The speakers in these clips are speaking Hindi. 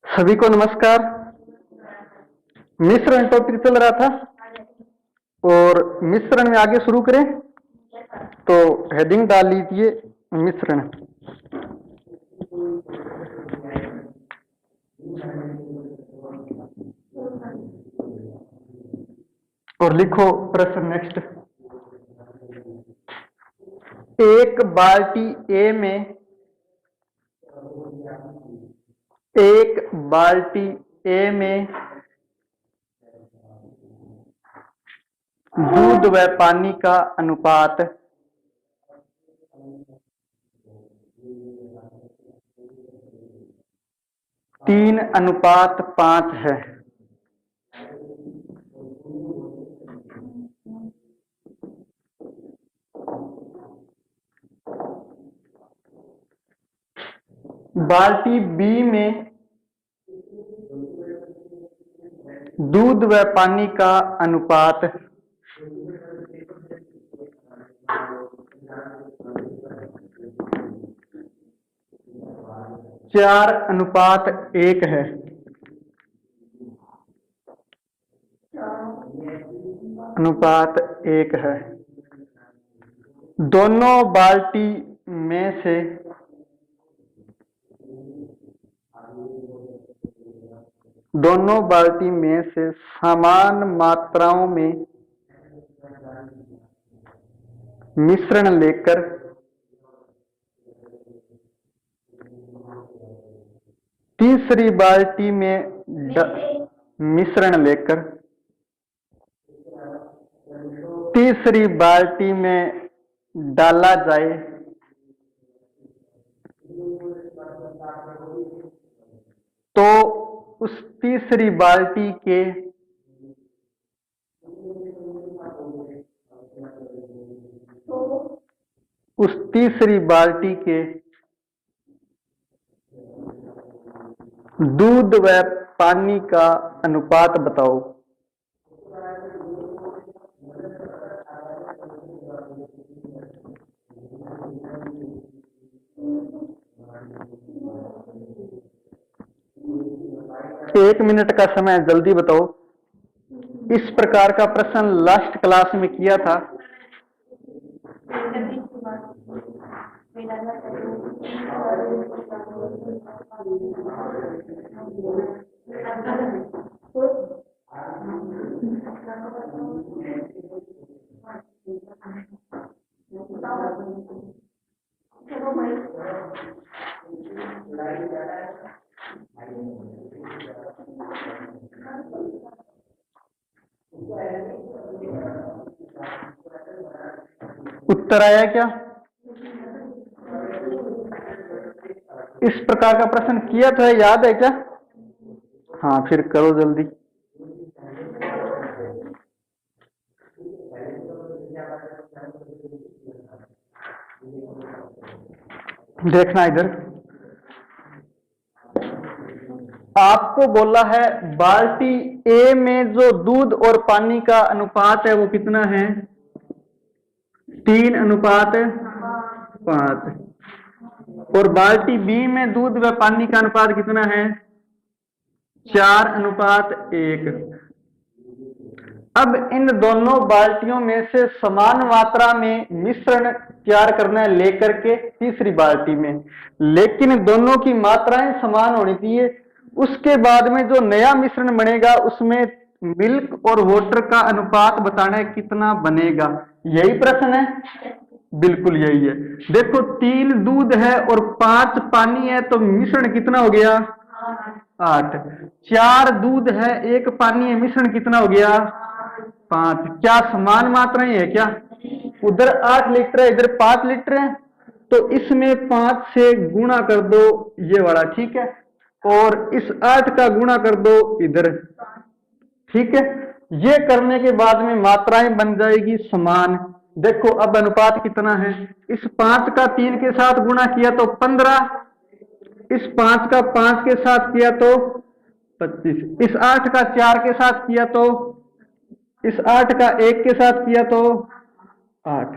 सभी को नमस्कार। मिश्रण टॉपिक चल रहा था और मिश्रण में आगे शुरू करें तो हेडिंग डाल लीजिए मिश्रण। और लिखो प्रश्न नेक्स्ट। एक बाल्टी ए में दूध व पानी का अनुपात 3:5 है। बाल्टी बी में दूध व पानी का अनुपात 4:1 है। अनुपात 1 है। दोनों बाल्टी में से समान मात्राओं में मिश्रण लेकर तीसरी बाल्टी में तीसरी बाल्टी में डाला जाए तो उस तीसरी बाल्टी के दूध व पानी का अनुपात बताओ। एक मिनट का समय, जल्दी बताओ। इस प्रकार का प्रश्न लास्ट क्लास में किया था। उत्तर आया क्या? इस प्रकार का प्रश्न किया था, याद है क्या? हाँ, फिर करो जल्दी। देखना इधर, आपको बोला है बाल्टी ए में जो दूध और पानी का अनुपात है वो कितना है? 3:5। और बाल्टी बी में दूध व पानी का अनुपात कितना है? 4:1। अब इन दोनों बाल्टियों में से समान मात्रा में मिश्रण तैयार करना है लेकर के तीसरी बाल्टी में, लेकिन दोनों की मात्राएं समान होनी चाहिए। उसके बाद में जो नया मिश्रण बनेगा उसमें मिल्क और वाटर का अनुपात बताना है कितना बनेगा। यही प्रश्न है, बिल्कुल यही है। देखो 3 दूध है और 5 पानी है तो मिश्रण कितना हो गया? 8। 4 दूध है 1 पानी है, मिश्रण कितना हो गया? 5। क्या समान मात्राएं है क्या? उधर 8 लीटर है, इधर 5 लीटर है, तो इसमें 5 से गुणा कर दो ये वाला, ठीक है, और इस 8 का गुणा कर दो इधर, ठीक है। ये करने के बाद में मात्राएं बन जाएगी समान। देखो अब अनुपात कितना है? इस 5 का 3 के साथ गुणा किया तो 15, इस 5 का 5 के साथ किया तो 25, इस 8 का 4 के साथ किया तो, इस 8 का 1 के साथ किया तो 8।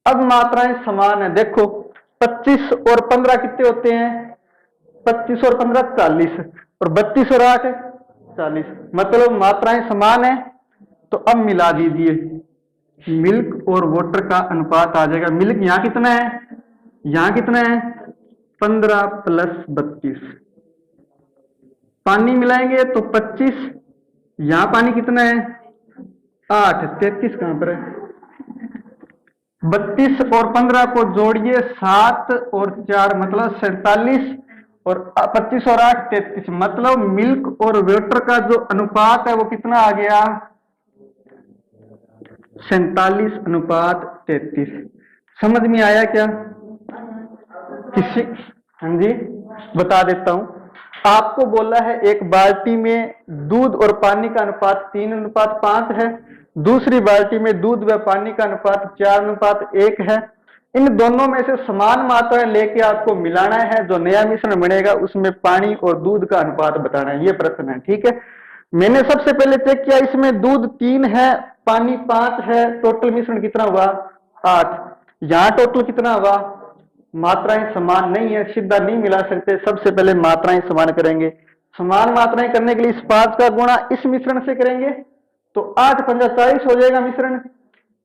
अब मात्राएं समान है। देखो 25 और 15 कितने होते हैं? 25 और 15 40। और 32 और 8 40, मतलब मात्राएं समान है। तो अब मिला दीजिए, मिल्क और वाटर का अनुपात आ जाएगा। मिल्क यहां कितना है, यहां कितना है 15 प्लस 32, पानी मिलाएंगे तो 25, यहां पानी कितना है 8, 33 कहां पर है, 32 और 15 को जोड़िए 7 और 4 मतलब 47, और 25 और 8 33, मतलब मिल्क और वाटर का जो अनुपात है वो कितना आ गया 47:33। समझ में आया क्या किसी? हाँ जी, बता देता हूं। आपको बोला है एक बाल्टी में दूध और पानी का अनुपात 3:5 है, दूसरी बाल्टी में दूध व पानी का अनुपात 4:1 है। इन दोनों में से समान मात्रा लेके आपको मिलाना है, जो नया मिश्रण बनेगा उसमें पानी और दूध का अनुपात बताना है, ये प्रश्न है। ठीक है, मैंने सबसे पहले चेक किया, इसमें दूध 3 है, पानी 5 है, टोटल मिश्रण कितना हुआ 8। यहां टोटल कितना हुआ, मात्राएं समान नहीं है, सीधा नहीं मिला सकते, सबसे पहले मात्राएं समान करेंगे। समान मात्राएं करने के लिए इस 5 का गुणा इस मिश्रण से करेंगे तो 8 पंजा 40 हो जाएगा मिश्रण।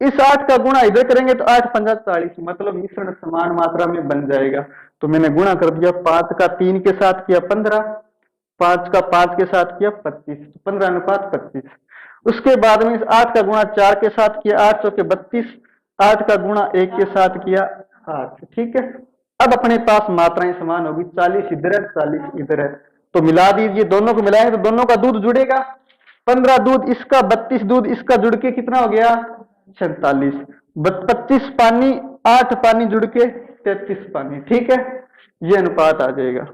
इस 8 का गुणा इधर करेंगे तो 8 पंजा 40, मतलब मिश्रण समान मात्रा में बन जाएगा। तो मैंने गुणा कर दिया, 5 का 3 के साथ किया 15, 5 का 5 के साथ किया 25, 15:25। उसके बाद में इस 8 का गुणा 4 के साथ किया, 8 चौके 32, 8 का गुणा 1 के साथ किया 8। ठीक है, अब अपने पास मात्राएं समान होगी, 40 इधर है 40 इधर है, तो मिला दीजिए, दोनों को मिलाएंगे तो दोनों का दूध जुड़ेगा, 15 दूध इसका, 32 दूध इसका, जुड़ के कितना हो गया 47, 25 पानी 8 पानी जुड़ के 33 पानी। ठीक है, ये अनुपात आ जाएगा।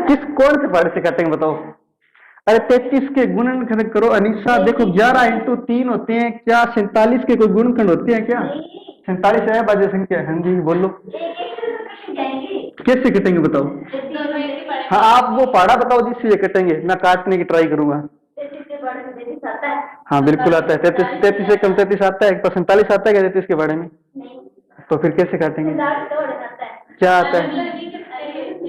किस कौन से पार्ट से काटेंगे बताओ? अरे 33 के गुणनखंड करो अनीसा, देखो 11 इंटू 3 होते हैं क्या, 47 के कोई गुणनखंड होते हैं क्या? 47 है बाज्य संख्या। हाँ जी बोलो, कैसे कटेंगे बताओ? हाँ आप वो पहाड़ा बताओ जिससे ये कटेंगे, मैं काटने की ट्राई करूंगा। हाँ बिल्कुल आता है, 33 से कम 33 आता है, पर 47 आता है क्या 33 के बारे में? तो फिर कैसे काटेंगे? क्या आता है?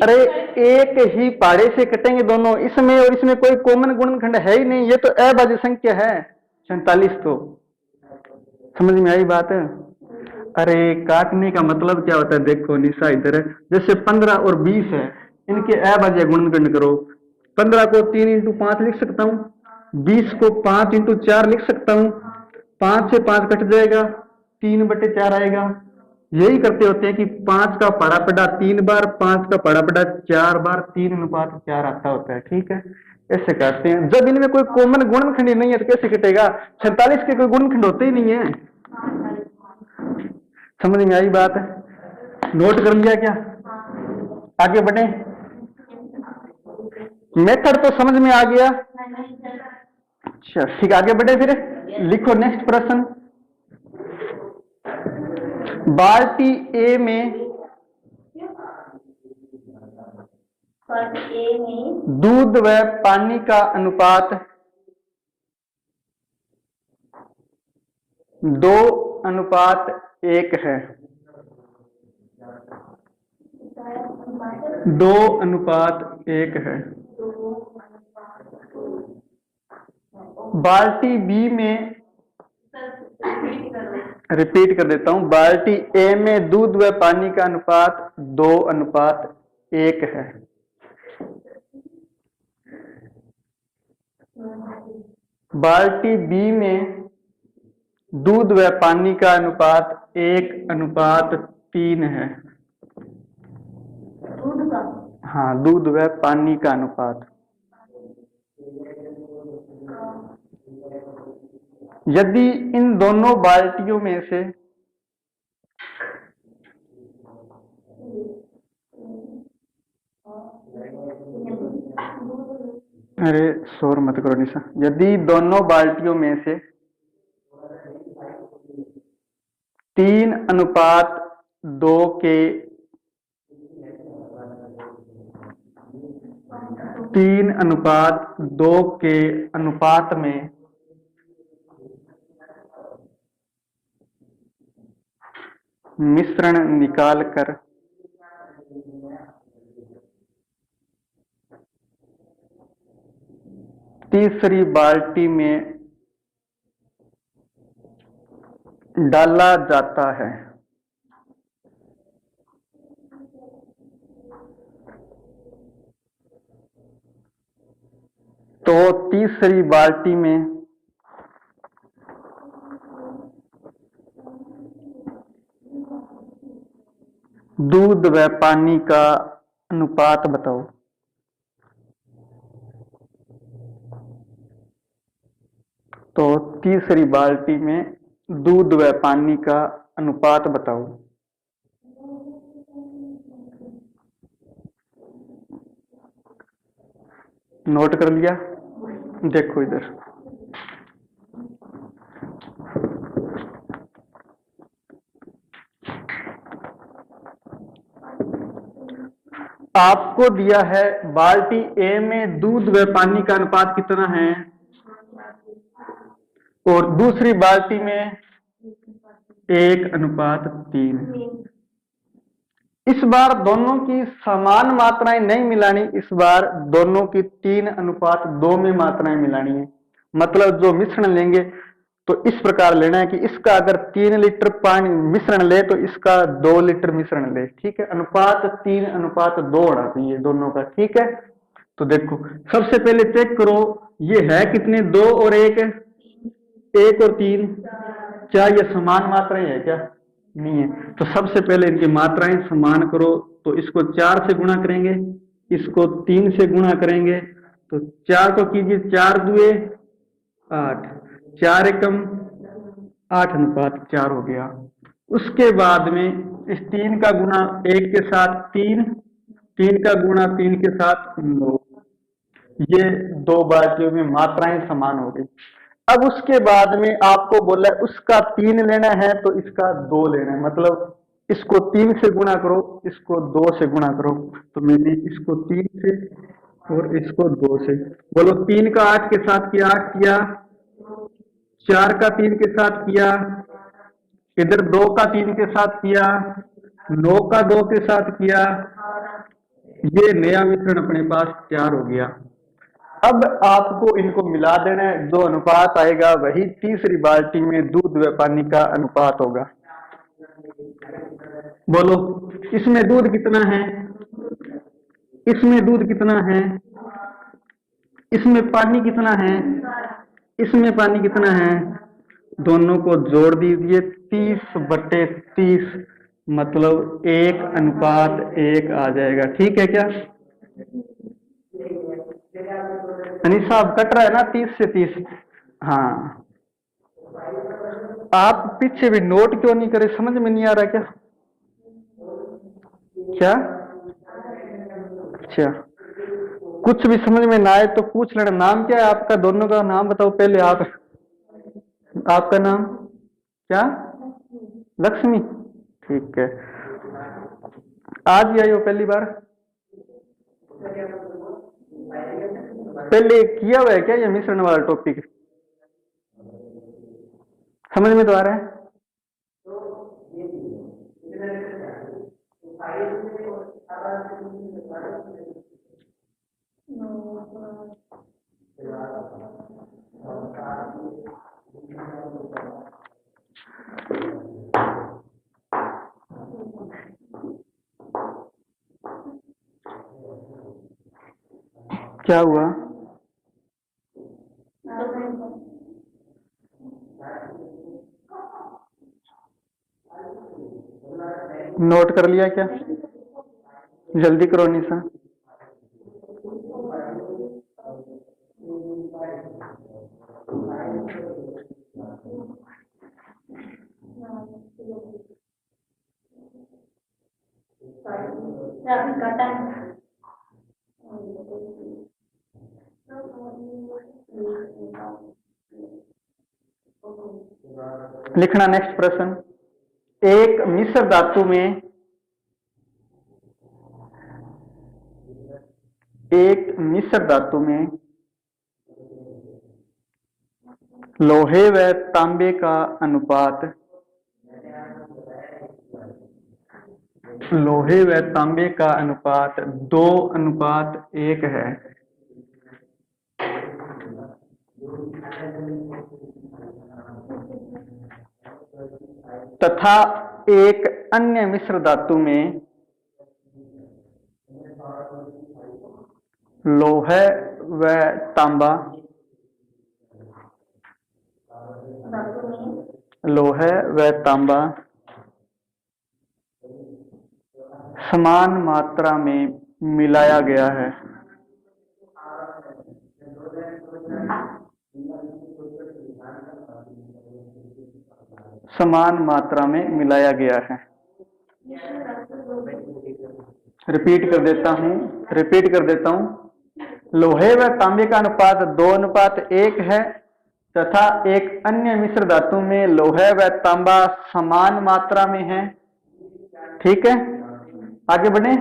अरे एक ही पाड़े से कटेंगे दोनों, इसमें और इसमें कोई कॉमन गुणनखंड है ही नहीं, ये तो अभाज्य संख्या है 47। तो समझ में आई बात है? अरे काटने का मतलब क्या होता है, देखो निशा इधर है, जैसे 15 और 20 है, इनके अभाज्य गुणनखंड करो। 15 को 3 × 5 लिख सकता हूँ, 20 को 5 × 4 लिख सकता हूँ, 5 से 5 कट जाएगा, 3/4 आएगा। यही करते होते हैं कि 5 का पड़ा पड़ा 3 बार, 5 का पड़ा पड़ा 4 बार, 3:4 आता होता है। ठीक है, ऐसे करते हैं। जब इनमें कोई कॉमन गुणनखंड नहीं है तो कैसे कटेगा? 47 के कोई गुणनखंड होते ही नहीं है। समझ में आई बात है? नोट कर लिया क्या? आगे बढ़े, मेथड तो समझ में आ गया। अच्छा ठीक, आगे बढ़े फिर, लिखो नेक्स्ट प्रश्न। बाल्टी ए में दूध व पानी का अनुपात 2:1 है। 2:1 है। बाल्टी बी में, रिपीट कर देता हूं, बाल्टी ए में दूध व पानी का अनुपात 2:1 है। बाल्टी बी में दूध व पानी का अनुपात 1:3 है। हाँ, दूध व पानी का अनुपात। यदि इन दोनों बाल्टियों में से अरे शोर मत करो निशा, यदि दोनों बाल्टियों में से 3:2 के 3:2 के अनुपात में मिश्रण निकाल कर तीसरी बाल्टी में डाला जाता है। तो तीसरी बाल्टी में दूध व पानी का अनुपात बताओ। तो तीसरी बाल्टी में दूध व पानी का अनुपात बताओ। नोट कर लिया? देखो इधर, आपको दिया है बाल्टी ए में दूध व पानी का अनुपात कितना है, और दूसरी बाल्टी में 1:3। इस बार दोनों की समान मात्राएं नहीं मिलानी, इस बार दोनों की 3:2 में मात्राएं मिलानी है। मतलब जो मिश्रण लेंगे तो इस प्रकार लेना है कि इसका अगर 3 लीटर पानी मिश्रण ले तो इसका 2 लीटर मिश्रण ले। ठीक है, अनुपात 3:2 होना चाहिए दोनों का। ठीक है, तो देखो सबसे पहले चेक करो ये है कितने, 2 और 1, 1 और 3, क्या ये समान मात्राएं है क्या? नहीं है। तो सबसे पहले इनकी मात्राएं समान करो, तो इसको 4 से गुणा करेंगे, इसको 3 से गुणा करेंगे, तो 4 को कीजिए, 4 दुए 8, 4 एकम 8:4 हो गया। उसके बाद में इस 3 का गुणा 1 के साथ 3, 3 का गुणा 3 के साथ 9, ये 2 बाल्टियों में मात्राएं समान हो गई। अब उसके बाद में आपको बोला उसका 3 लेना है तो इसका 2 लेना है, मतलब इसको 3 से गुणा करो, इसको 2 से गुणा करो। तो मैंने इसको 3 से और इसको 2 से, बोलो 3 का 8 के साथ किया 8 किया, 4 का 3 के साथ किया, इधर 2 का 3 के साथ किया, 9 का 2 के साथ किया, ये नया मिश्रण अपने पास तैयार हो गया। अब आपको इनको मिला देना है, जो अनुपात आएगा वही तीसरी बाल्टी में दूध व पानी का अनुपात होगा। बोलो इसमें दूध कितना है, इसमें दूध कितना है, इसमें पानी कितना है, इसमें पानी कितना है, दोनों को जोड़ दीजिए, 30/30, मतलब 1:1 आ जाएगा। ठीक है क्या? अनिशा अब कट रहा है ना 30 से 30? हाँ, आप पीछे भी नोट क्यों नहीं करे, समझ में नहीं आ रहा क्या? क्या? अच्छा, कुछ भी समझ में ना आए तो पूछ लेना। नाम क्या है आपका, दोनों का नाम बताओ पहले। आप, आपका नाम क्या? लक्ष्मी। ठीक है, आज ही आई हो पहली बार? पहले किया हुआ है क्या ये मिश्रण वाला टॉपिक? समझ में तो आ रहा है? क्या हुआ? नोट कर लिया क्या? जल्दी करो निशा। लिखना नेक्स्ट प्रश्न। एक मिश्र धातु में लोहे व तांबे का अनुपात, लोहे व तांबे का अनुपात 2:1 है। तथा एक अन्य मिश्र धातु में लोह व तांबा लोह व तांबा समान मात्रा में मिलाया गया है। समान मात्रा में मिलाया गया है। रिपीट कर देता हूं। लोहे व तांबे का अनुपात 2:1 है तथा एक अन्य मिश्र धातु में लोहे व तांबा समान मात्रा में है। ठीक है, आगे बढ़े।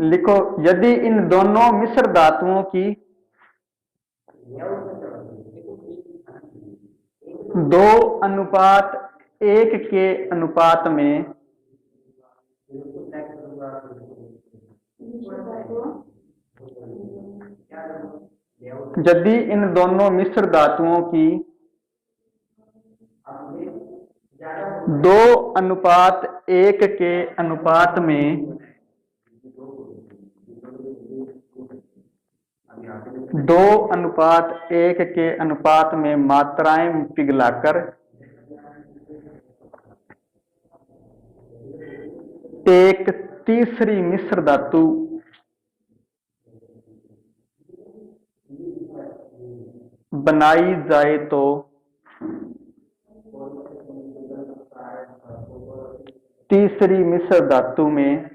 लिखो, यदि इन दोनों मिश्र धातुओं की 2:1 के अनुपात में यदि इन दोनों मिश्र धातुओं की 2:1 के अनुपात में 2:1 के अनुपात में मात्राएं पिघलाकर एक तीसरी मिश्र धातु बनाई जाए तो तीसरी मिश्र धातु में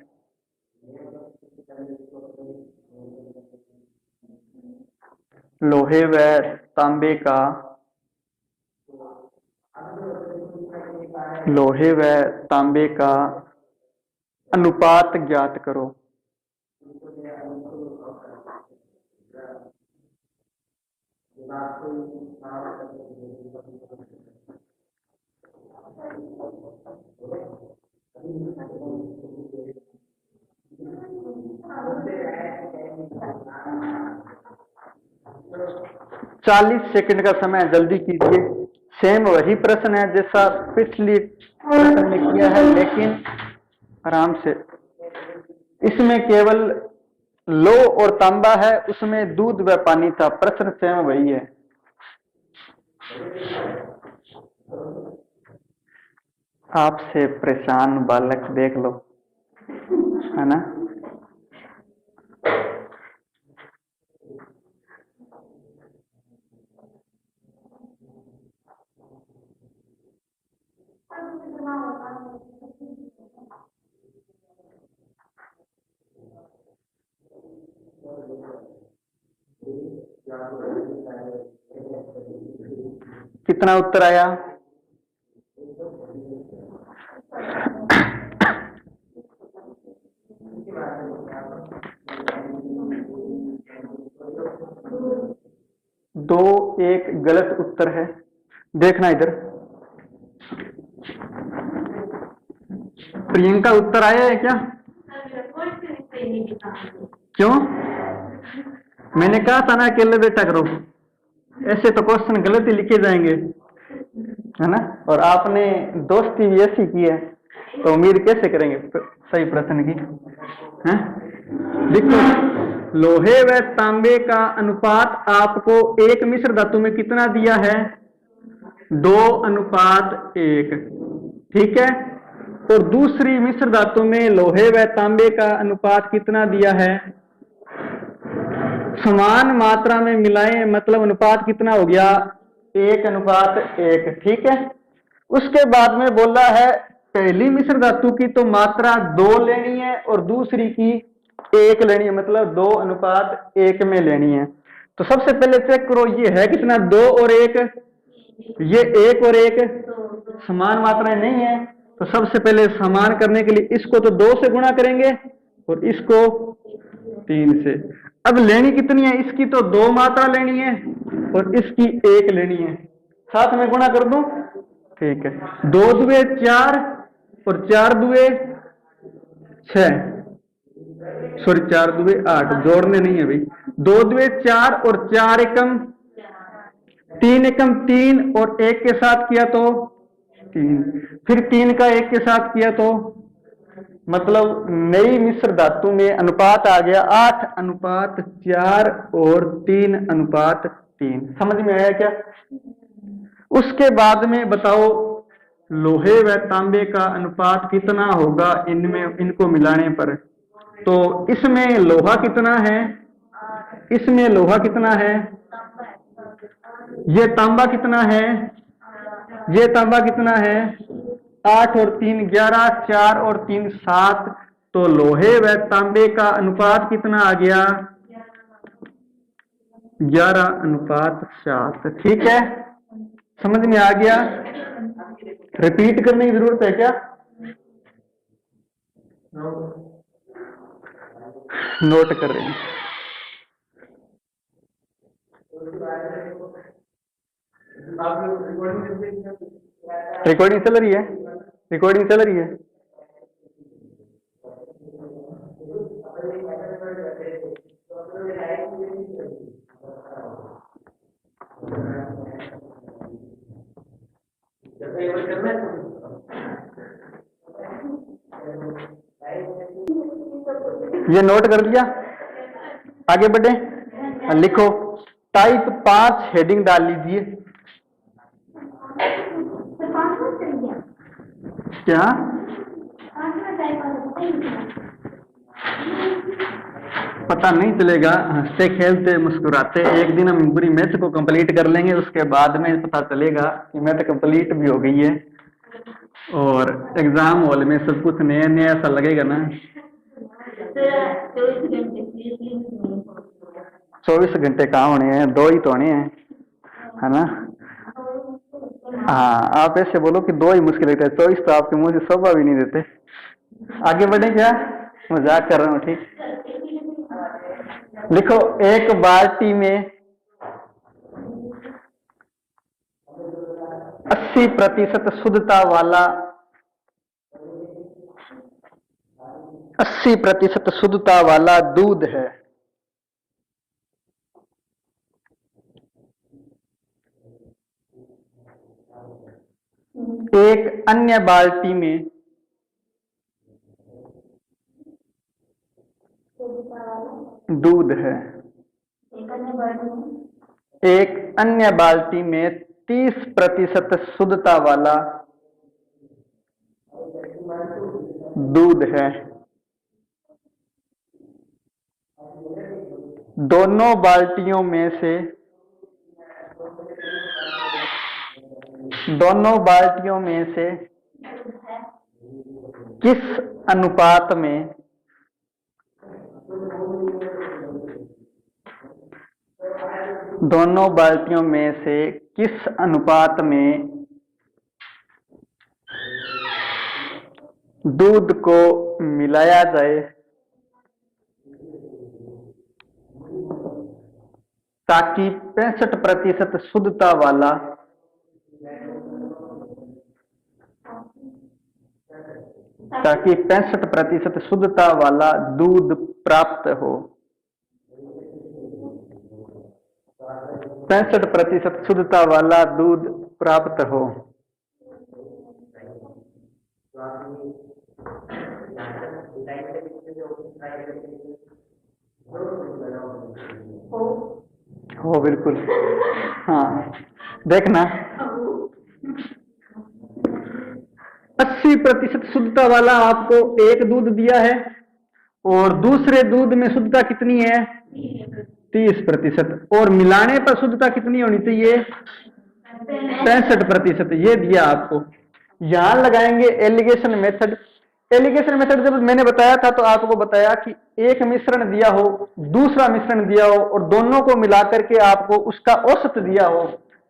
लोहे व तांबे का अनुपात ज्ञात करो। चालीस सेकंड का समय, जल्दी कीजिए। सेम वही प्रश्न है जैसा पिछली प्रश्न में किया है, लेकिन आराम से। इसमें केवल लो और तांबा है, उसमें दूध व पानी था। प्रश्न सेम वही है। आपसे परेशान बालक देख लो, है ना। कितना उत्तर आया? दो, एक गलत उत्तर है। देखना इधर। प्रियंका, उत्तर आया है क्या? क्यों? मैंने कहा था ना, अकेले बेटा करो। ऐसे तो क्वेश्चन गलत ही लिखे जाएंगे, है ना। और आपने दोस्ती भी ऐसी की है, तो उम्मीद कैसे करेंगे सही प्रश्न की, है? देखो, लोहे व तांबे का अनुपात आपको एक मिश्र धातु में कितना दिया है? 2:1। ठीक है। और दूसरी मिश्र धातु में लोहे व तांबे का अनुपात कितना दिया है? समान मात्रा में मिलाएं, मतलब अनुपात कितना हो गया? 1:1। ठीक है। उसके बाद में बोला है पहली मिश्र धातु की तो मात्रा 2 लेनी है और दूसरी की 1 लेनी है, मतलब 2:1 में लेनी है। तो सबसे पहले चेक करो, ये है कितना? 2 और 1। ये 1 और 1 समान मात्राएं नहीं है, तो सबसे पहले समान करने के लिए इसको तो 2 से गुणा करेंगे और इसको 3 से। अब लेनी कितनी है? इसकी तो 2 मात्रा लेनी है और इसकी 1 लेनी है। साथ में गुणा कर दूं? ठीक है। 2 दुए 4 और 4 दुए 6, सॉरी 4 दुए 8, जोड़ने नहीं है भाई। 2 दुए 4 और 4 एकम 3 एकम 3 और 1 के साथ किया तो 3, फिर 3 का 1 के साथ किया तो, मतलब नई मिश्र धातु में अनुपात आ गया 8:4 और 3:3। समझ में आया क्या? उसके बाद में बताओ लोहे व तांबे का अनुपात कितना होगा इनमें, इनको मिलाने पर। तो इसमें लोहा कितना है, इसमें लोहा कितना है, ये तांबा कितना है, ये तांबा कितना है, 8 और 3 11, 4 और 3 7। तो लोहे व तांबे का अनुपात कितना आ गया, 11:7। ठीक है, समझ में आ गया? रिपीट करने की जरूरत है क्या? नोट कर रहे हैं। रिकॉर्डिंग चल रही है, रिकॉर्डिंग चल रही है। ये नोट कर लिया, आगे बढ़े। लिखो टाइप 5 हेडिंग डाल लीजिए। क्या पता नहीं चलेगा, हंसते खेलते मुस्कुराते एक दिन हम पूरी मैथ को कंप्लीट कर लेंगे, उसके बाद में पता चलेगा कि मैथ कंप्लीट भी हो गई है और एग्जाम हॉल में सब कुछ नया नया ऐसा लगेगा ना। 24 घंटे कहाँ होने हैं, 2 ही तो होने हैं, है ना? हाँ, आप ऐसे बोलो कि 2 ही मुश्किल लगता है, 24 तो आपके मुंह से शोभा भी नहीं देते। आगे बढ़े क्या? मजाक कर रहा हूँ, ठीक। लिखो एक बाल्टी में 80% शुद्धता वाला 80% शुद्धता वाला दूध है। एक अन्य बाल्टी में दूध है। एक अन्य बाल्टी में 30% शुद्धता वाला दूध है। दोनों बाल्टियों में से किस अनुपात में दूध को मिलाया जाए ताकि 65% शुद्धता वाला दूध प्राप्त हो। 65% शुद्धता वाला दूध प्राप्त हो। हो बिल्कुल, हाँ देखना 80% शुद्धता वाला आपको एक दूध दिया है और दूसरे दूध में शुद्धता कितनी है, 30%, और मिलाने पर शुद्धता कितनी होनी चाहिए, 65%। ये दिया आपको। यहां लगाएंगे एलिगेशन मेथड। एलिगेशन मेथड जब मैंने बताया था तो आपको बताया कि एक मिश्रण दिया हो, दूसरा मिश्रण दिया हो और दोनों को मिलाकर के आपको उसका औसत दिया हो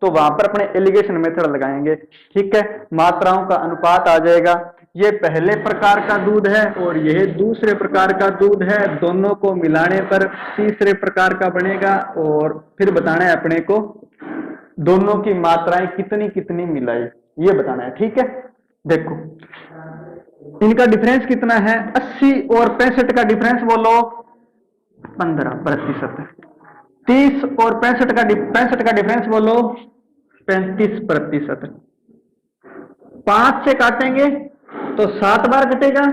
तो वहां पर अपने एलिगेशन मेथड लगाएंगे। ठीक है, मात्राओं का अनुपात आ जाएगा। ये पहले प्रकार का दूध है और यह दूसरे प्रकार का दूध है, दोनों को मिलाने पर तीसरे प्रकार का बनेगा और फिर बताना है अपने को दोनों की मात्राएं कितनी कितनी मिलाई, ये बताना है। ठीक है, देखो इनका डिफरेंस कितना है, 80 और 65 का डिफरेंस बोलो 15%। 30 और 65 का डिफरेंस बोलो 35%। 5 से काटेंगे तो 7 बार कटेगा,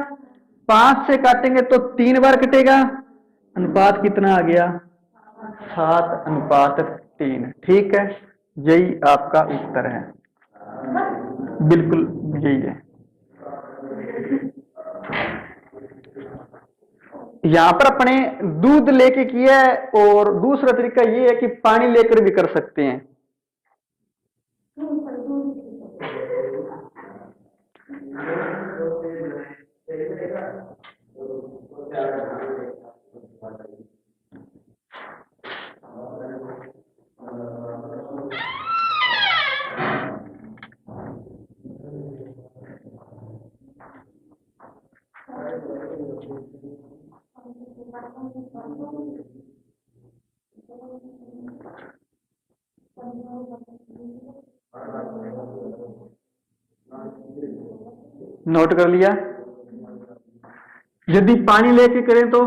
5 से काटेंगे तो 3 बार कटेगा। अनुपात कितना आ गया? 7:3। ठीक है, यही आपका उत्तर है, बिल्कुल यही है। यहां पर अपने दूध लेके किया है, और दूसरा तरीका ये है कि पानी लेकर भी कर सकते हैं। नोट कर लिया? यदि पानी लेके करें तो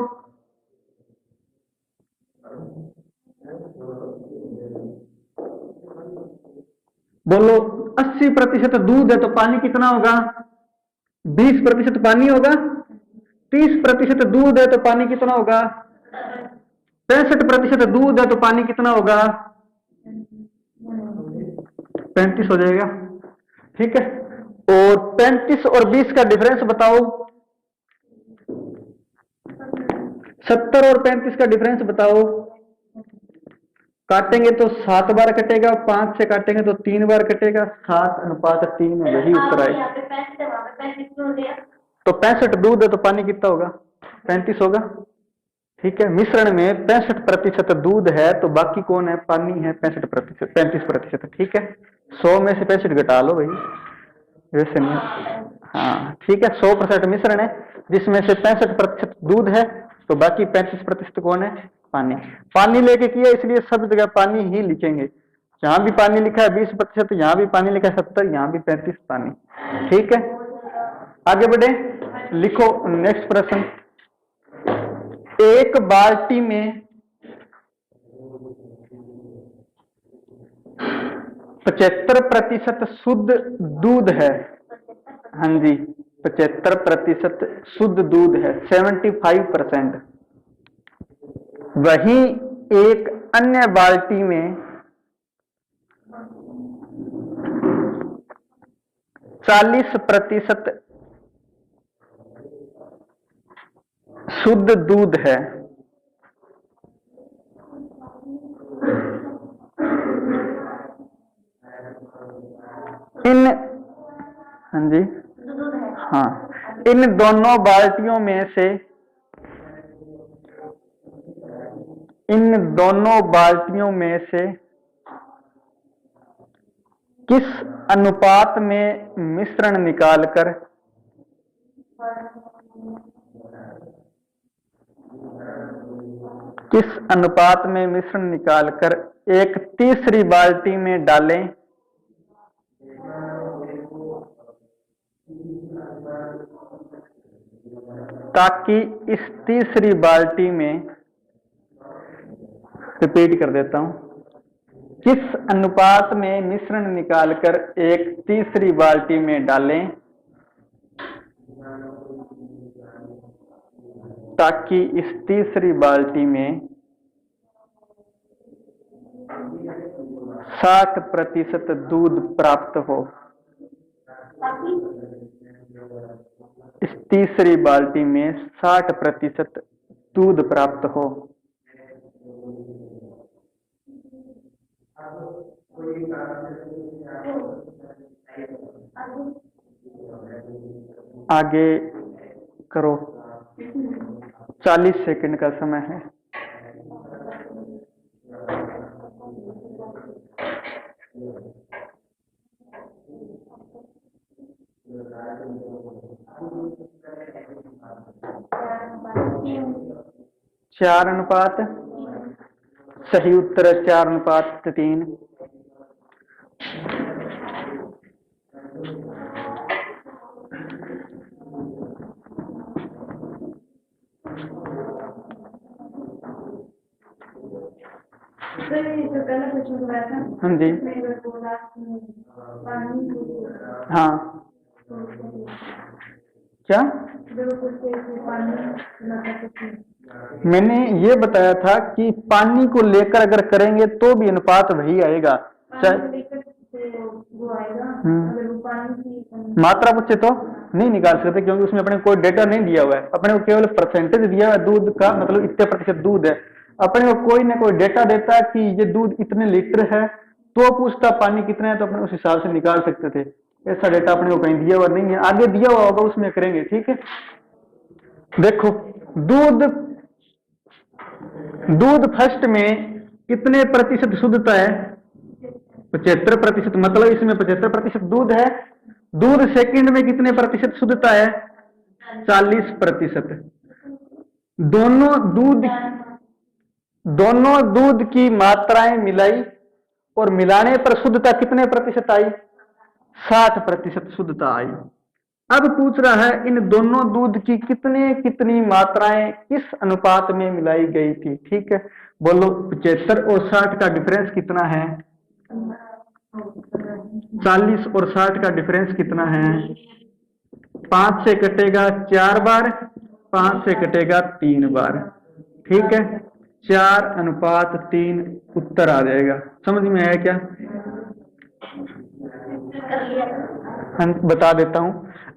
बोलो, 80% दूध है तो पानी कितना होगा? 20% पानी होगा। 30% दूध है तो पानी कितना होगा? 65% दूध है तो पानी कितना होगा? 35 हो जाएगा। ठीक है, और 35 और 20 का डिफरेंस बताओ। 70 और 35 का डिफरेंस बताओ। काटेंगे तो 7 बार कटेगा, 5 से काटेंगे तो 3 बार कटेगा। 7:3 में यही उत्तर आएगा। तो 65 दूध है तो पानी कितना होगा? 35 होगा। ठीक है, मिश्रण में 65% दूध है तो बाकी कौन है? पानी है 65%, 35%। ठीक है, 100 में से 65 घटा लो भाई, वैसे नहीं। हाँ ठीक है, 100% मिश्रण है जिसमें से 65% दूध है, तो बाकी 35% कौन है? पानी। पानी लेके किया इसलिए सब जगह पानी ही लिखेंगे। जहां भी पानी लिखा है 20%, यहां भी पानी लिखा है 70, यहां भी 35 पानी। ठीक है, आगे बढ़े, लिखो नेक्स्ट प्रश्न। एक बाल्टी में 75% शुद्ध दूध है। हाँ जी, 75% शुद्ध दूध है, 75%। वहीं एक अन्य बाल्टी में 40% शुद्ध दूध है। इन हाँ जी, हाँ, इन दोनों बाल्टियों में से किस अनुपात में मिश्रण निकालकर एक तीसरी बाल्टी में डालें ताकि इस तीसरी बाल्टी में, रिपीट कर देता हूं, किस अनुपात में मिश्रण निकालकर एक तीसरी बाल्टी में डालें ताकि इस तीसरी बाल्टी में 60% दूध प्राप्त हो। इस तीसरी बाल्टी में 60% दूध प्राप्त हो। आगे करो, 40 सेकंड का समय है। चार अनुपात सही उत्तर है, 4:3। सर ये जो पहला क्वेश्चन हुआ था, हाँ जी, मैं अगर बोला कि पानी को हाँ क्या बिल्कुल से पानी ना कर सकते। मैंने ये बताया था कि पानी को लेकर अगर करेंगे तो भी अनुपात वही आएगा। पानी को लेकर तो वो आएगा, अगर वो पानी की मात्रा पूछे तो नहीं निकाल सकते, क्योंकि उसमें अपने कोई डेटा नहीं दिया हुआ है, अपने को केवल परसेंटेज दिया हुआ है दूध का, मतलब इतने प्रतिशत दूध है। अपने को कोई ना कोई डेटा देता है कि ये दूध इतने लीटर है, तो पूछता पानी कितना है, तो अपने उस हिसाब से निकाल सकते थे। ऐसा डेटा अपने को कहीं दिया हुआ नहीं है, आगे दिया हुआ होगा उसमें करेंगे। ठीक है, देखो दूध दूध फर्स्ट में कितने प्रतिशत शुद्धता है? 75%, मतलब इसमें 75% दूध है। दूध सेकंड में कितने प्रतिशत शुद्धता है? 40%। दोनों दूध दोनों दूध की मात्राएं मिलाई और मिलाने पर शुद्धता कितने प्रतिशत आई? 60% शुद्धता आई। अब पूछ रहा है इन दोनों दूध की कितने कितनी मात्राएं किस अनुपात में मिलाई गई थी। ठीक है, बोलो 75 और 60 का डिफरेंस कितना है? 40 और 60 का डिफरेंस कितना है? 5 से कटेगा 4 बार, 5 से कटेगा 3 बार। ठीक है, 4:3 उत्तर आ जाएगा। समझ में आया क्या? हम बता देता हूं,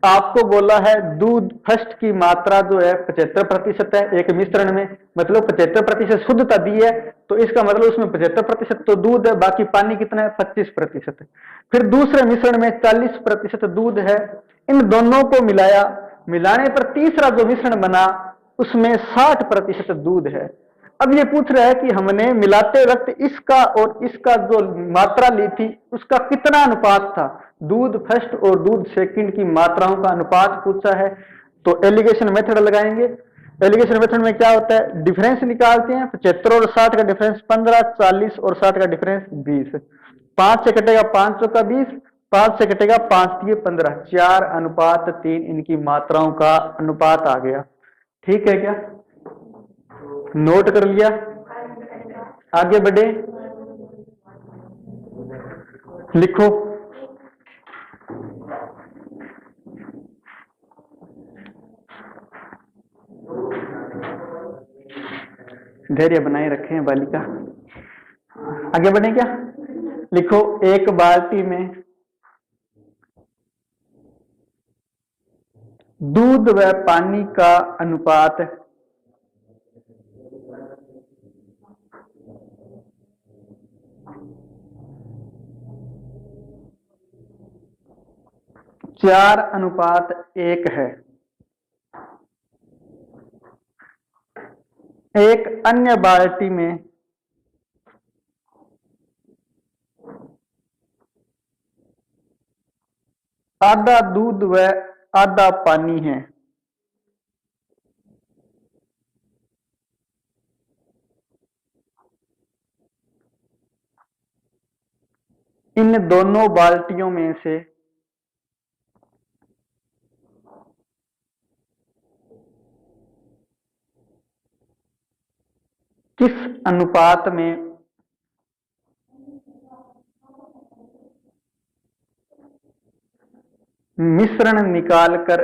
आपको बोला है दूध फर्स्ट की मात्रा जो है 75% है एक मिश्रण में, मतलब 75% शुद्धता दी है, तो इसका मतलब उसमें 75% तो दूध है, बाकी पानी कितना है? 25%। फिर दूसरे मिश्रण में 40% दूध है, इन दोनों को मिलाया, मिलाने पर तीसरा जो मिश्रण बना उसमें 60% दूध है। अब ये पूछ रहा है कि हमने मिलाते वक्त इसका और इसका जो मात्रा ली थी उसका कितना अनुपात था? दूध फर्स्ट और दूध सेकंड की मात्राओं का अनुपात पूछा है, तो एलिगेशन मेथड लगाएंगे। एलिगेशन मेथड में क्या होता है? डिफरेंस निकालते हैं, 75 और 60 का डिफरेंस 15, 40 और 60 का डिफरेंस 20। 5 से कटेगा 500 का 20, 5 से कटेगा 5 3 15, 4:3 इनकी मात्राओं का अनुपात आ गया। ठीक है क्या? नोट कर लिया? आगे बढ़े, लिखो। धैर्य बनाए रखें बालिका। आगे बढ़े क्या? लिखो, एक बाल्टी में दूध व पानी का अनुपात 4:1 है। एक अन्य बाल्टी में आधा दूध व आधा पानी है। इन दोनों बाल्टियों में से किस अनुपात में मिश्रण निकालकर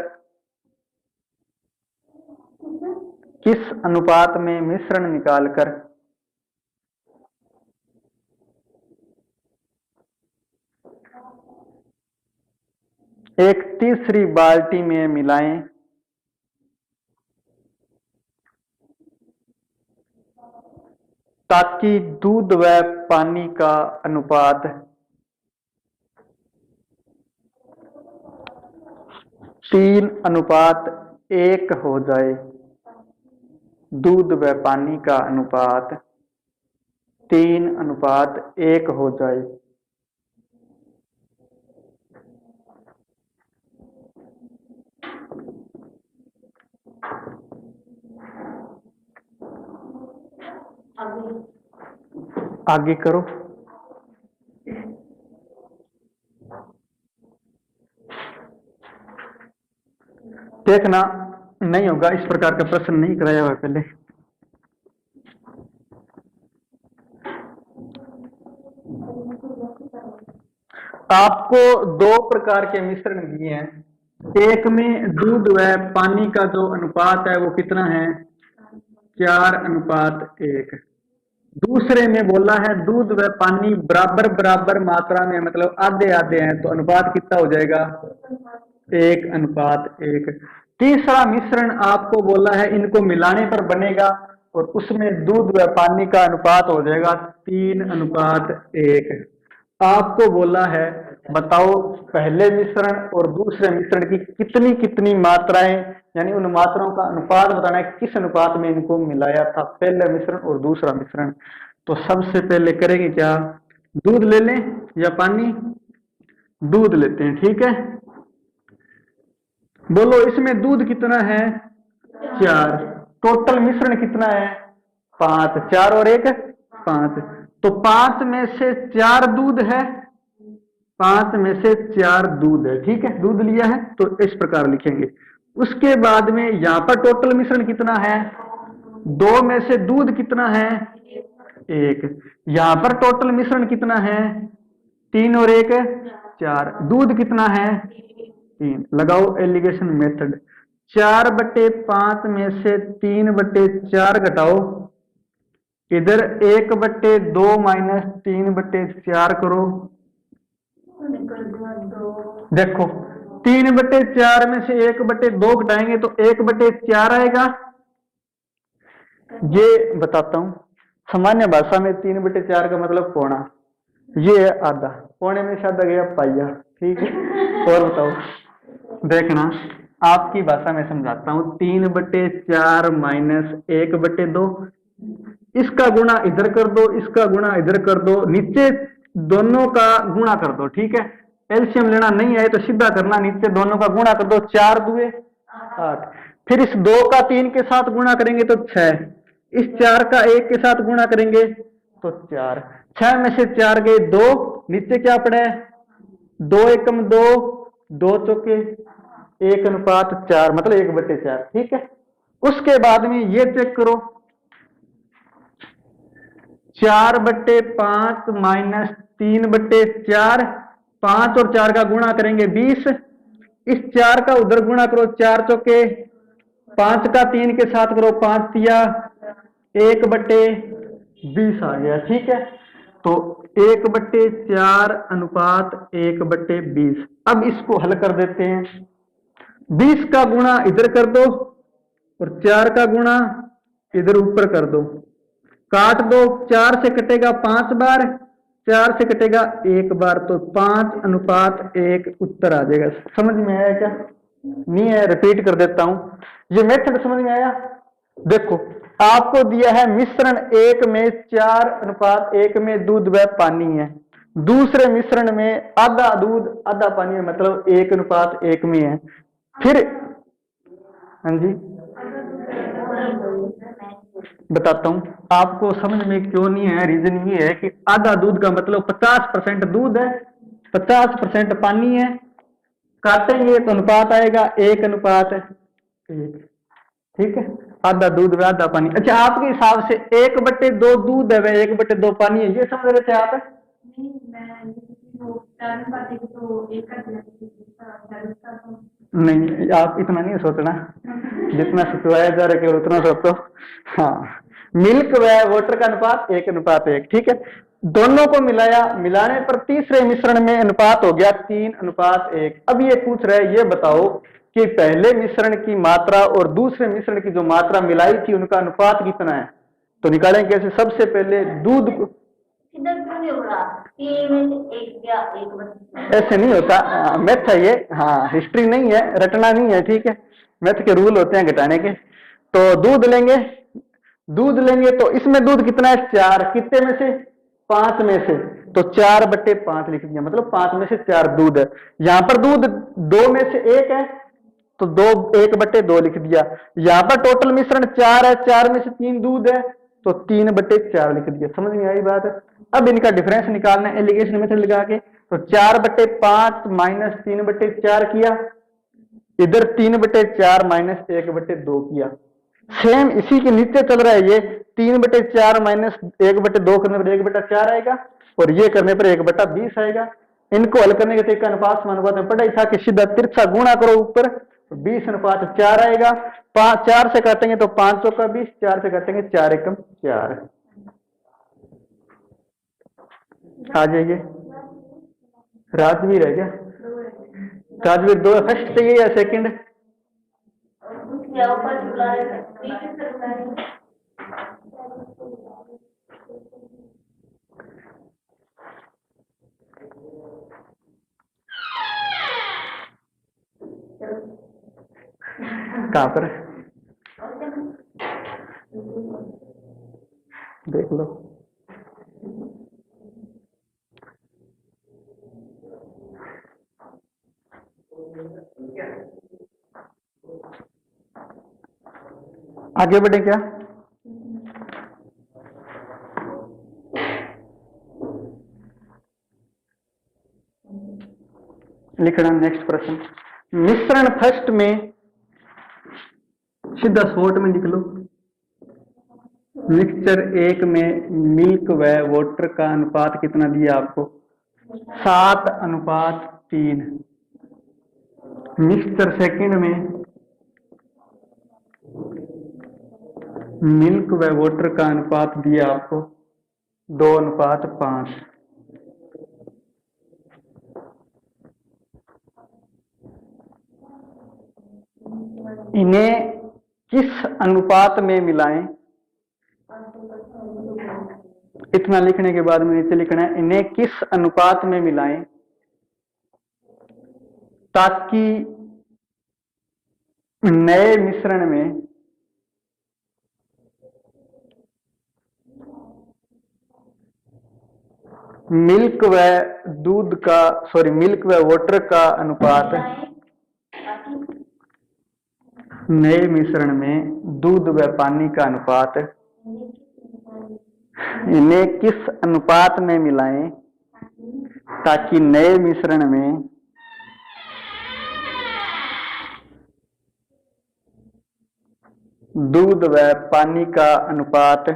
किस अनुपात में मिश्रण निकालकर एक तीसरी बाल्टी में मिलाएं ताकि दूध व पानी का अनुपात 3:1 हो जाए। दूध व पानी का अनुपात 3:1 हो जाए। आगे करो। देखना नहीं होगा, इस प्रकार का प्रश्न नहीं कराया हुआ पहले। आपको दो प्रकार के मिश्रण दिए हैं। एक में दूध व पानी का जो अनुपात है वो कितना है, 4:1। दूसरे में बोला है दूध व पानी बराबर बराबर मात्रा में, मतलब आधे आधे हैं, तो अनुपात कितना हो जाएगा, 1:1। तीसरा मिश्रण आपको बोला है इनको मिलाने पर बनेगा और उसमें दूध व पानी का अनुपात हो जाएगा 3:1। आपको बोला है बताओ पहले मिश्रण और दूसरे मिश्रण की कितनी कितनी मात्राएं, यानी उन मात्राओं का अनुपात बताना है, किस अनुपात में इनको मिलाया था, पहला मिश्रण और दूसरा मिश्रण। तो सबसे पहले करेंगे क्या, दूध ले लें या पानी, दूध लेते हैं, ठीक है। बोलो इसमें दूध कितना है, 4। टोटल मिश्रण कितना है, 5। 4 और 1 5, तो 5 में से 4 दूध है, 5 में से 4 दूध है, ठीक है। दूध लिया है तो इस प्रकार लिखेंगे। उसके बाद में यहां पर टोटल मिश्रण कितना है, 2 में से दूध कितना है, 1। यहां पर टोटल मिश्रण कितना है, 3 और 1 4। दूध कितना है, 3। लगाओ एलिगेशन मेथड। 4/5 में से 3/4 घटाओ, इधर 1/2 माइनस 3/4 करो। देखो 3/4 में से 1/2 घटाएंगे तो 1/4 आएगा। ये बताता हूं, सामान्य भाषा में 3/4 का मतलब पौना, ये है आधा, पौने में से आधा गया पाइया, ठीक है। और बताओ, देखना आपकी भाषा में समझाता हूं। 3/4 माइनस 1/2, इसका गुणा इधर कर दो, इसका गुणा इधर कर दो, नीचे दोनों का गुणा कर दो, ठीक है। एलसीएम लेना नहीं है तो सीधा करना, नीचे दोनों का गुणा कर दो, 4 दुए 8। फिर इस 2 का 3 के साथ गुणा करेंगे तो 6, इस 4 का 1 के साथ गुणा करेंगे तो 4। 6 में से 4 गए 2, नीचे क्या पड़े, 2 एकम 2, 2 चौके 1:4, मतलब 1/4, ठीक है। उसके बाद में ये चेक करो, 4/5 माइनस 3/4, 5 और 4 का गुणा करेंगे 20, इस 4 का उधर गुणा करो, 4 चौके 5 का 3 के साथ करो, 5 तिया 1/20 आ गया, ठीक है। तो 1/4 अनुपात 1/20। अब इसको हल कर देते हैं। 20 का गुणा इधर कर दो और 4 का गुणा इधर ऊपर कर दो, काट दो, 4 से कटेगा 5 बार, 4 से कटेगा 1 बार, तो 5:1 उत्तर आ जाएगा। समझ में आया क्या, नहीं है, रिपीट कर देता हूं, ये मेथड समझ में आया। देखो आपको दिया है मिश्रण 1 में 4:1 में दूध व पानी है, दूसरे मिश्रण में आधा दूध आधा पानी है, मतलब 1:1 में है। फिर हाँ जी बताता हूं आपको, समझ में क्यों नहीं है। रीजन ये है कि आधा दूध का मतलब 50% दूध है, 50% पानी है, काटेंगे तो अनुपात आएगा 1:1, ठीक है। आधा दूध व आधा पानी। अच्छा आपके हिसाब से 1/2 दूध है व 1/2 पानी है, ये समझ रहे थे आप? नहीं, आप इतना नहीं सोचना, जितना सोचवाया जा रहा है उतना सोचो। हाँ, मिल्क व वाटर का अनुपात 1:1, ठीक है। दोनों को मिलाया, मिलाने पर तीसरे मिश्रण में अनुपात हो गया 3:1। अब ये पूछ रहा है, ये बताओ कि पहले मिश्रण की मात्रा और दूसरे मिश्रण की जो मात्रा मिलाई थी उनका अनुपात कितना है। तो निकालें कैसे, सबसे पहले दूध को, ऐसे नहीं होता, मैथ है ये, हाँ हिस्ट्री नहीं है, रटना नहीं है, ठीक है। मैथ के रूल होते हैं घटाने के। तो दूध लेंगे, दूध लेंगे तो इसमें दूध कितना है, 4, कितने में से, 5 में से, तो 4/5 लिख दिया, मतलब 5 में से 4 दूध है। यहां पर दूध 2 में से 1 है तो 1/2 लिख दिया। यहां पर टोटल मिश्रण 4 है, 4 में से 3 दूध है तो 3/4 लिख दिया। समझ में आई बात है। अब इनका डिफरेंस निकालना है एलिगेशन मेथड लगा के, तो 4/5 माइनस 3/4 किया, इधर 3/4 माइनस 1/2 किया। सेम इसी के नीचे चल रहा है, ये 3/4 माइनस 1/2 करने पर 1/4 आएगा और ये करने पर 1/20 आएगा। इनको हल करने के तरीका अनुपात समानुपात में पढ़ा ही था कि सीधा तिरछा गुणा करो ऊपर, 20:4 आएगा। 4 से काटेंगे तो 5 चौका 20, 4 से काटेंगे 4 एकम 4। आ जाइए। राजवीर है क्या? राजवीर 2 फर्स्ट चाहिए या सेकंड? कहाँ पर देख लो। आगे बढ़े क्या? लिखना नेक्स्ट प्रश्न। मिश्रण फर्स्ट में सीधा शॉर्ट में लिख लो। मिक्सचर 1 में मिल्क व वाटर का अनुपात कितना दिया आपको? 7:3। मिक्सचर सेकंड में मिल्क व वाटर का अनुपात दिया आपको 2:5। इन्हें किस अनुपात में मिलाएं? इतना लिखने के बाद में नीचे लिखना है इन्हें किस अनुपात में मिलाएं ताकि नए मिश्रण में मिल्क व वाटर का अनुपात, नए मिश्रण में दूध व पानी का अनुपात, इन्हें किस अनुपात में मिलाएं ताकि नए मिश्रण में दूध व पानी का अनुपात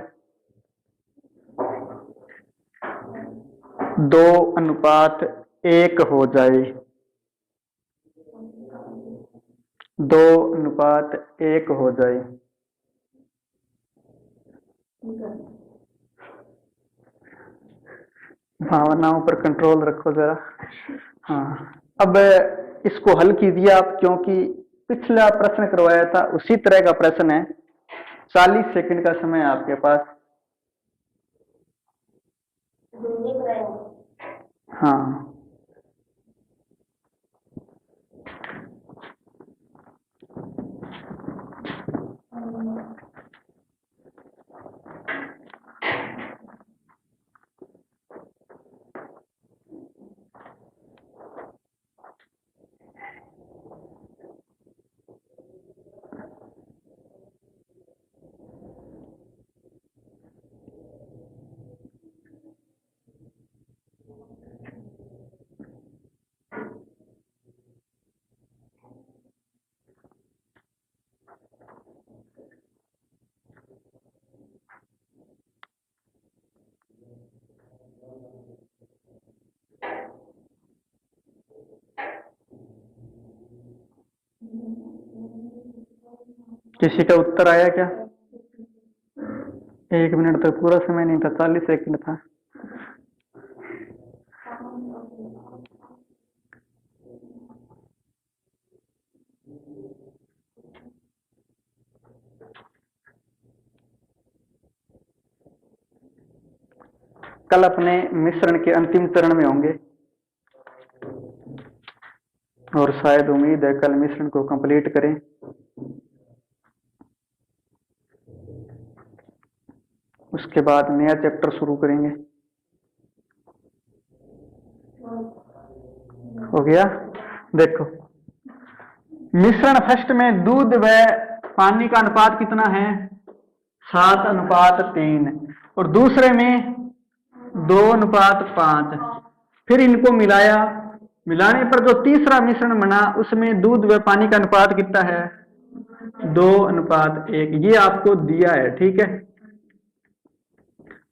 2:1 हो जाए। 2:1 हो जाए। भावनाओं पर कंट्रोल रखो जरा। हाँ, अब इसको हल कीजिए आप, क्योंकि पिछला प्रश्न करवाया था उसी तरह का प्रश्न है। 40 सेकंड का समय है आपके पास। हाँ, किसी का उत्तर आया क्या? 1 मिनट तक पूरा समय नहीं था, 40 सेकंड था। कल अपने मिश्रण के अंतिम चरण में होंगे और शायद उम्मीद है कल मिश्रण को कंप्लीट करें। उसके बाद नया चैप्टर शुरू करेंगे। हो गया? देखो, मिश्रण फर्स्ट में दूध व पानी का अनुपात कितना है? 7:3 और दूसरे में 2:5। फिर इनको मिलाया, मिलाने पर जो तीसरा मिश्रण बना उसमें दूध व पानी का अनुपात कितना है? 2:1। ये आपको दिया है, ठीक है।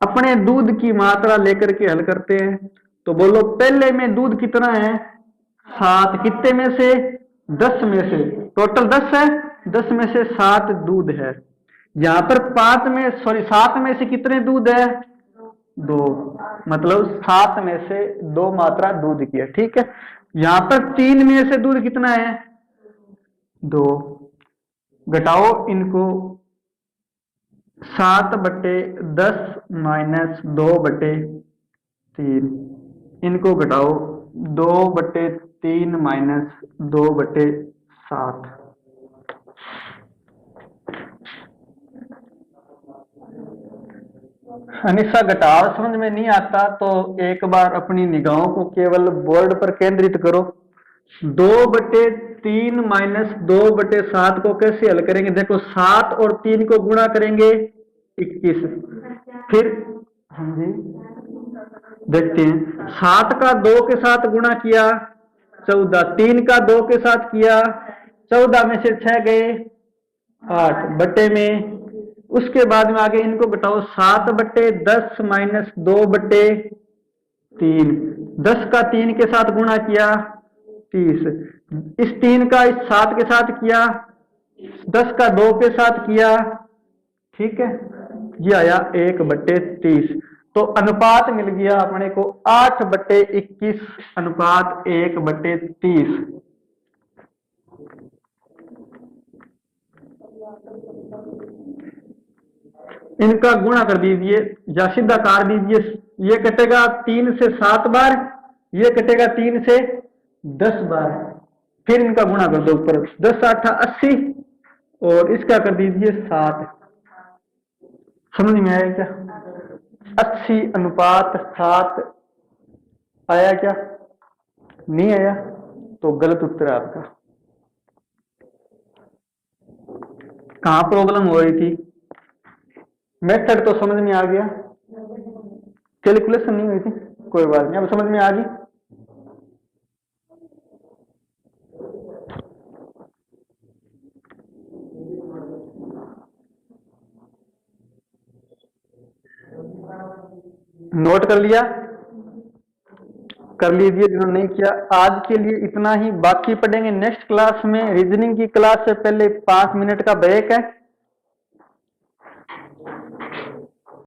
अपने दूध की मात्रा लेकर के हल करते हैं। तो बोलो पहले में दूध कितना है 7, कितने में से 10 में से, टोटल 10 है, 10 में से 7 दूध है। यहाँ पर 7 में से कितने दूध है 2, मतलब 7 में से 2 मात्रा दूध की है, ठीक है। यहाँ पर 3 में से दूध कितना है 2, घटाओ इनको 7/10 माइनस 2/3, इनको घटाओ 2/3 माइनस 2/7। अनिशा घटाव समझ में नहीं आता तो एक बार अपनी निगाहों को केवल बोर्ड पर केंद्रित करो। 2/3 माइनस 2/7 को कैसे हल करेंगे, देखो 7 और 3 को गुणा करेंगे 21, फिर हाँ जी देखते हैं, 7 का 2 के साथ गुणा किया 14, 3 का 2 के साथ किया 14 में से 6 गए 8 बटे में, उसके बाद में आगे इनको घटाओ 7/10 माइनस 2/3, 10 का 3 के साथ गुणा किया 30, इस 3 का इस 7 के साथ किया, 10 का 2 के साथ किया, ठीक है, ये आया 1/30। तो अनुपात मिल गया अपने को 8/21 अनुपात 1/30। इनका गुणा कर दीजिए या सीधा काट दीजिए, ये कटेगा 3 से 7 बार, ये कटेगा 3 से 10 बार, फिर इनका गुणा कर दो ऊपर, 10 8 80 और इसका कर दीजिए 7। समझ में आया क्या, 80/7 आया क्या, नहीं आया तो गलत उत्तर है आपका। कहां प्रॉब्लम हो रही थी, मेथड तो समझ में आ गया, कैलकुलेशन नहीं हुई थी, कोई बात नहीं, अब समझ में आ गई। नोट कर लिया, कर लीजिए जिन्होंने नहीं किया। आज के लिए इतना ही, बाकी पढ़ेंगे नेक्स्ट क्लास में। रीजनिंग की क्लास से पहले 5 मिनट का ब्रेक है।